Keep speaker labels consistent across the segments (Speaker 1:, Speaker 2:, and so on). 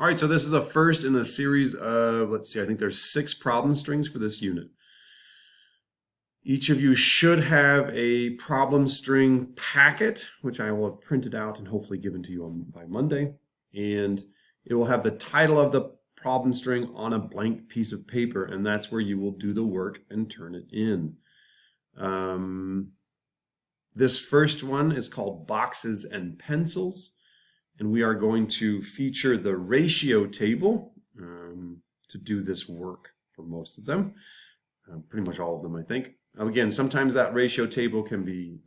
Speaker 1: All right, so this is a first in a series of, let's see, I think there's 6 problem strings for this unit. Each of you should have a problem string packet, which I will have printed out and hopefully given to you by Monday. And it will have the title of the problem string on a blank piece of paper, and that's where you will do the work and turn it in. This first one is called Boxes and Pencils, and we are going to feature the ratio table to do this work for most of them, pretty much all of them, I think. Again, sometimes that ratio table can be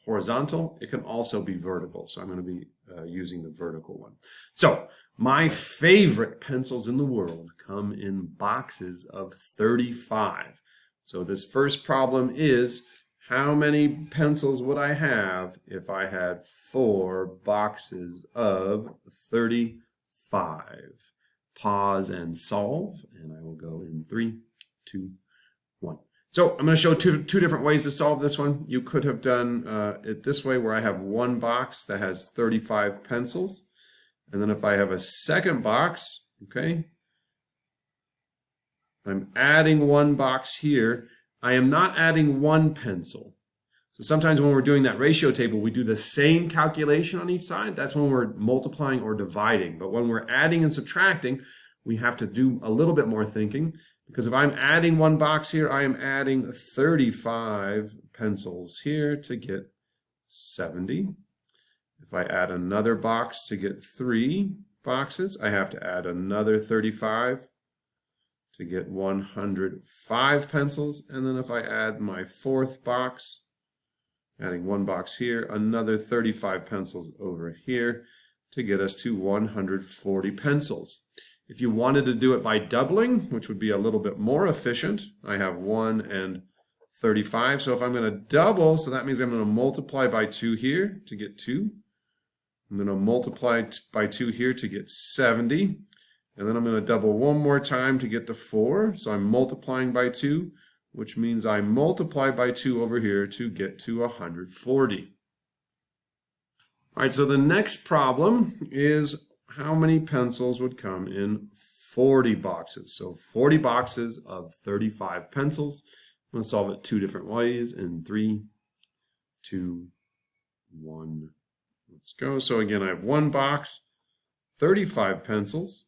Speaker 1: horizontal. It can also be vertical, so I'm going to be using the vertical one. So my favorite pencils in the world come in boxes of 35. So this first problem is, how many pencils would I have if I had 4 boxes of 35? Pause and solve, and I will go in 3, 2, 1. So I'm going to show two different ways to solve this one. You could have done it this way, where I have one box that has 35 pencils. And then if I have a second box, okay, I'm adding one box here. I am not adding one pencil. So sometimes when we're doing that ratio table, we do the same calculation on each side. That's when we're multiplying or dividing. But when we're adding and subtracting, we have to do a little bit more thinking, because if I'm adding one box here, I am adding 35 pencils here to get 70. If I add another box to get 3 boxes, I have to add another 35 to get 105 pencils. And then if I add my 4th box, adding one box here, another 35 pencils over here to get us to 140 pencils. If you wanted to do it by doubling, which would be a little bit more efficient, I have 1 and 35. So if I'm going to double, so that means I'm going to multiply by 2 here to get 2. I'm going to multiply by 2 here to get 70. And then I'm going to double one more time to get to 4. So I'm multiplying by 2, which means I multiply by 2 over here to get to 140. All right, so the next problem is, how many pencils would come in 40 boxes? So 40 boxes of 35 pencils. I'm going to solve it 2 different ways in 3, 2, 1. Let's go. So again, I have one box, 35 pencils.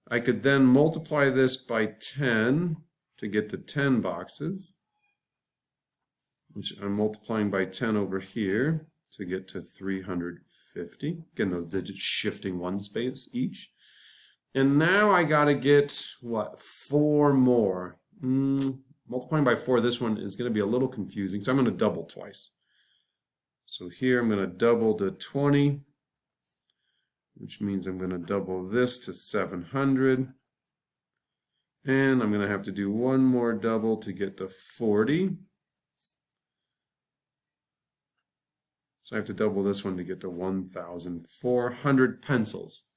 Speaker 1: I could then multiply this by 10 to get to 10 boxes, which I'm multiplying by 10 over here to get to 350. Again, those digits shifting one space each. And now I got to get, what, 4 more. Multiplying by 4, this one is going to be a little confusing, so I'm going to double twice. So here I'm going to double to 20, which means I'm going to double this to 700. And I'm going to have to do one more double to get to 40. So I have to double this one to get to 1,400 pencils.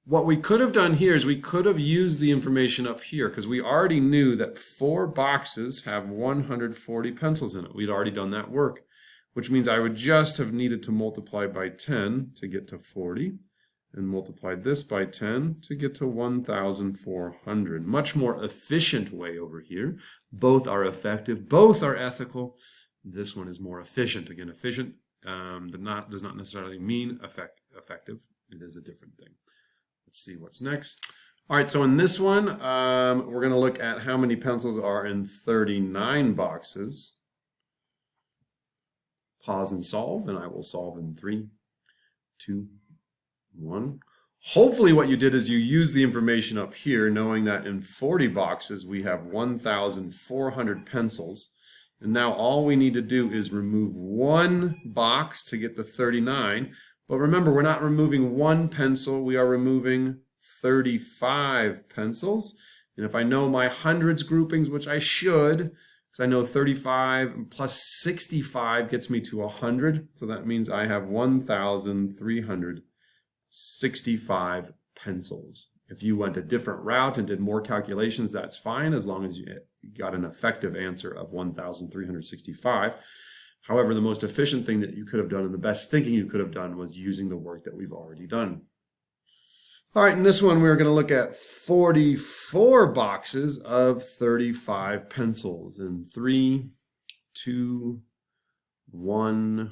Speaker 1: What we could have done here is we could have used the information up here, because we already knew that 4 boxes have 140 pencils in it. We'd already done that work, which means I would just have needed to multiply by 10 to get to 40, and multiplied this by 10 to get to 1,400. Much more efficient way over here. Both are effective, both are ethical. This one is more efficient. Again, efficient does not necessarily mean effective. It is a different thing. Let's see what's next. All right, so in this one, we're going to look at how many pencils are in 39 boxes. Pause and solve, and I will solve in 3, 2, 1. Hopefully what you did is you used the information up here, knowing that in 40 boxes we have 1,400 pencils. And now all we need to do is remove one box to get the 39. But remember, we're not removing one pencil, we are removing 35 pencils. And if I know my hundreds groupings, which I should, because I know 35 plus 65 gets me to 100. So that means I have 1,365 pencils. If you went a different route and did more calculations, that's fine, as long as you got an effective answer of 1,365. However, the most efficient thing that you could have done, and the best thinking you could have done, was using the work that we've already done. All right, in this one, we're going to look at 44 boxes of 35 pencils. In 3, 2, 1.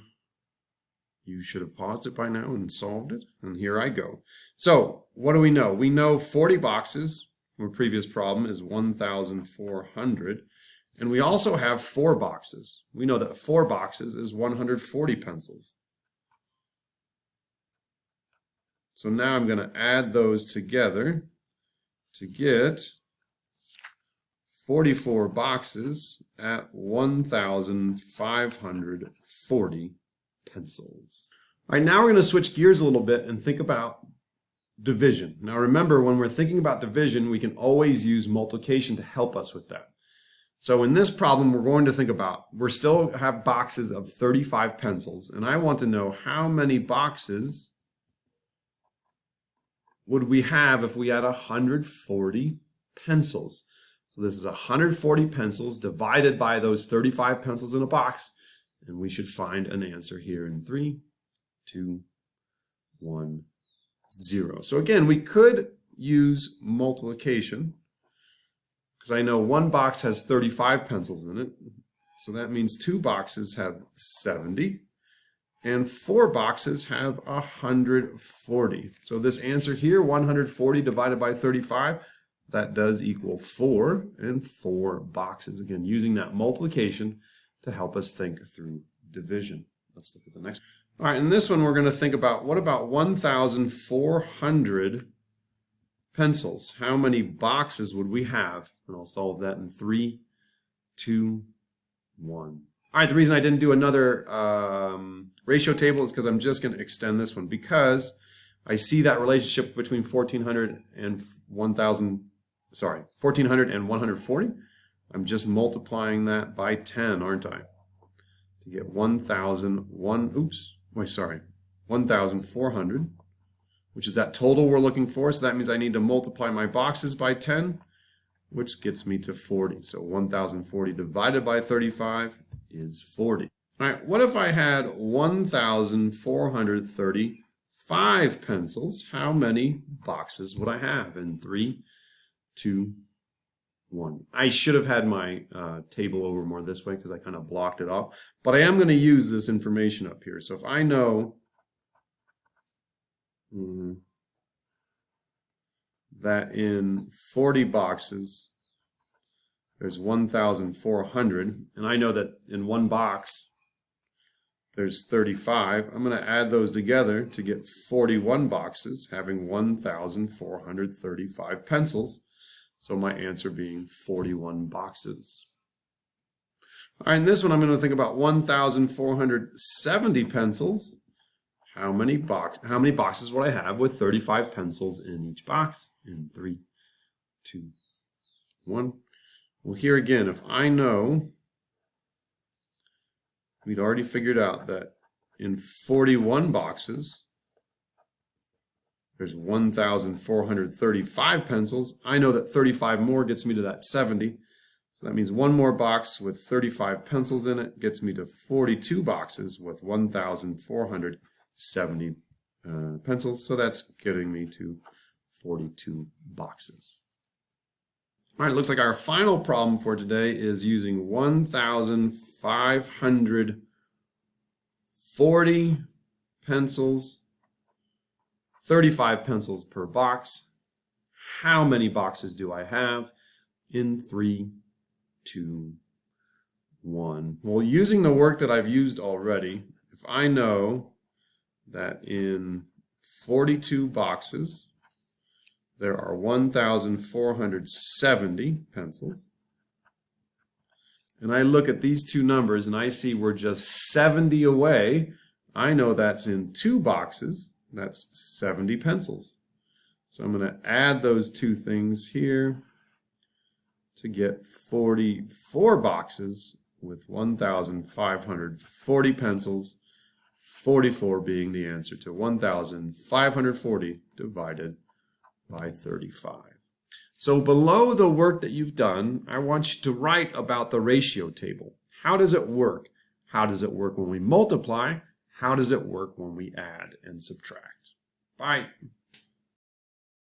Speaker 1: You should have paused it by now and solved it. And here I go. So what do we know? We know 40 boxes from a previous problem is 1,400. And we also have 4 boxes. We know that 4 boxes is 140 pencils. So now I'm going to add those together to get 44 boxes at 1,540 pencils. All right, now we're going to switch gears a little bit and think about division. Now remember, when we're thinking about division, we can always use multiplication to help us with that. So in this problem, we're going to think about, we still have boxes of 35 pencils, and I want to know how many boxes would we have if we had 140 pencils. So this is 140 pencils divided by those 35 pencils in a box, and we should find an answer here in 3, 2, 1, 0. So again, we could use multiplication because I know one box has 35 pencils in it, so that means 2 boxes have 70. And 4 boxes have 140. So this answer here, 140 divided by 35, that does equal 4, and 4 boxes. Again, using that multiplication to help us think through division. Let's look at the next. All right, in this one we're going to think about, what about 1,400 pencils? How many boxes would we have? And I'll solve that in 3, 2, 1. All right, the reason I didn't do another ratio table is because I'm just going to extend this one because I see that relationship between 1,400 and 140. I'm just multiplying that by 10, aren't I? To get 1,400, which is that total we're looking for. So that means I need to multiply my boxes by 10, which gets me to 40. So 1,040 divided by 35 is 40. All right, what if I had 1,435 pencils? How many boxes would I have? In 3, 2, 1. I should have had my table over more this way because I kind of blocked it off. But I am going to use this information up here. So if I know that in 40 boxes, there's 1,400, and I know that in one box there's 35. I'm going to add those together to get 41 boxes, having 1,435 pencils. So my answer being 41 boxes. All right, in this one I'm going to think about 1,470 pencils. How many boxes would I have with 35 pencils in each box? In 3, 2, 1. Well, here again, if I know, we'd already figured out that in 41 boxes, there's 1,435 pencils. I know that 35 more gets me to that 70. So that means one more box with 35 pencils in it gets me to 42 boxes with 1,470 pencils. So that's getting me to 42 boxes. All right, it looks like our final problem for today is using 1,540 pencils, 35 pencils per box. How many boxes do I have? In 3, 2, 1. Well, using the work that I've used already, if I know that in 42 boxes, there are 1,470 pencils. And I look at these two numbers and I see we're just 70 away. I know that's in 2 boxes. That's 70 pencils. So I'm going to add those two things here to get 44 boxes with 1,540 pencils, 44 being the answer to 1,540 divided by 35. So below the work that you've done, I want you to write about the ratio table. How does it work? How does it work when we multiply? How does it work when we add and subtract? Bye.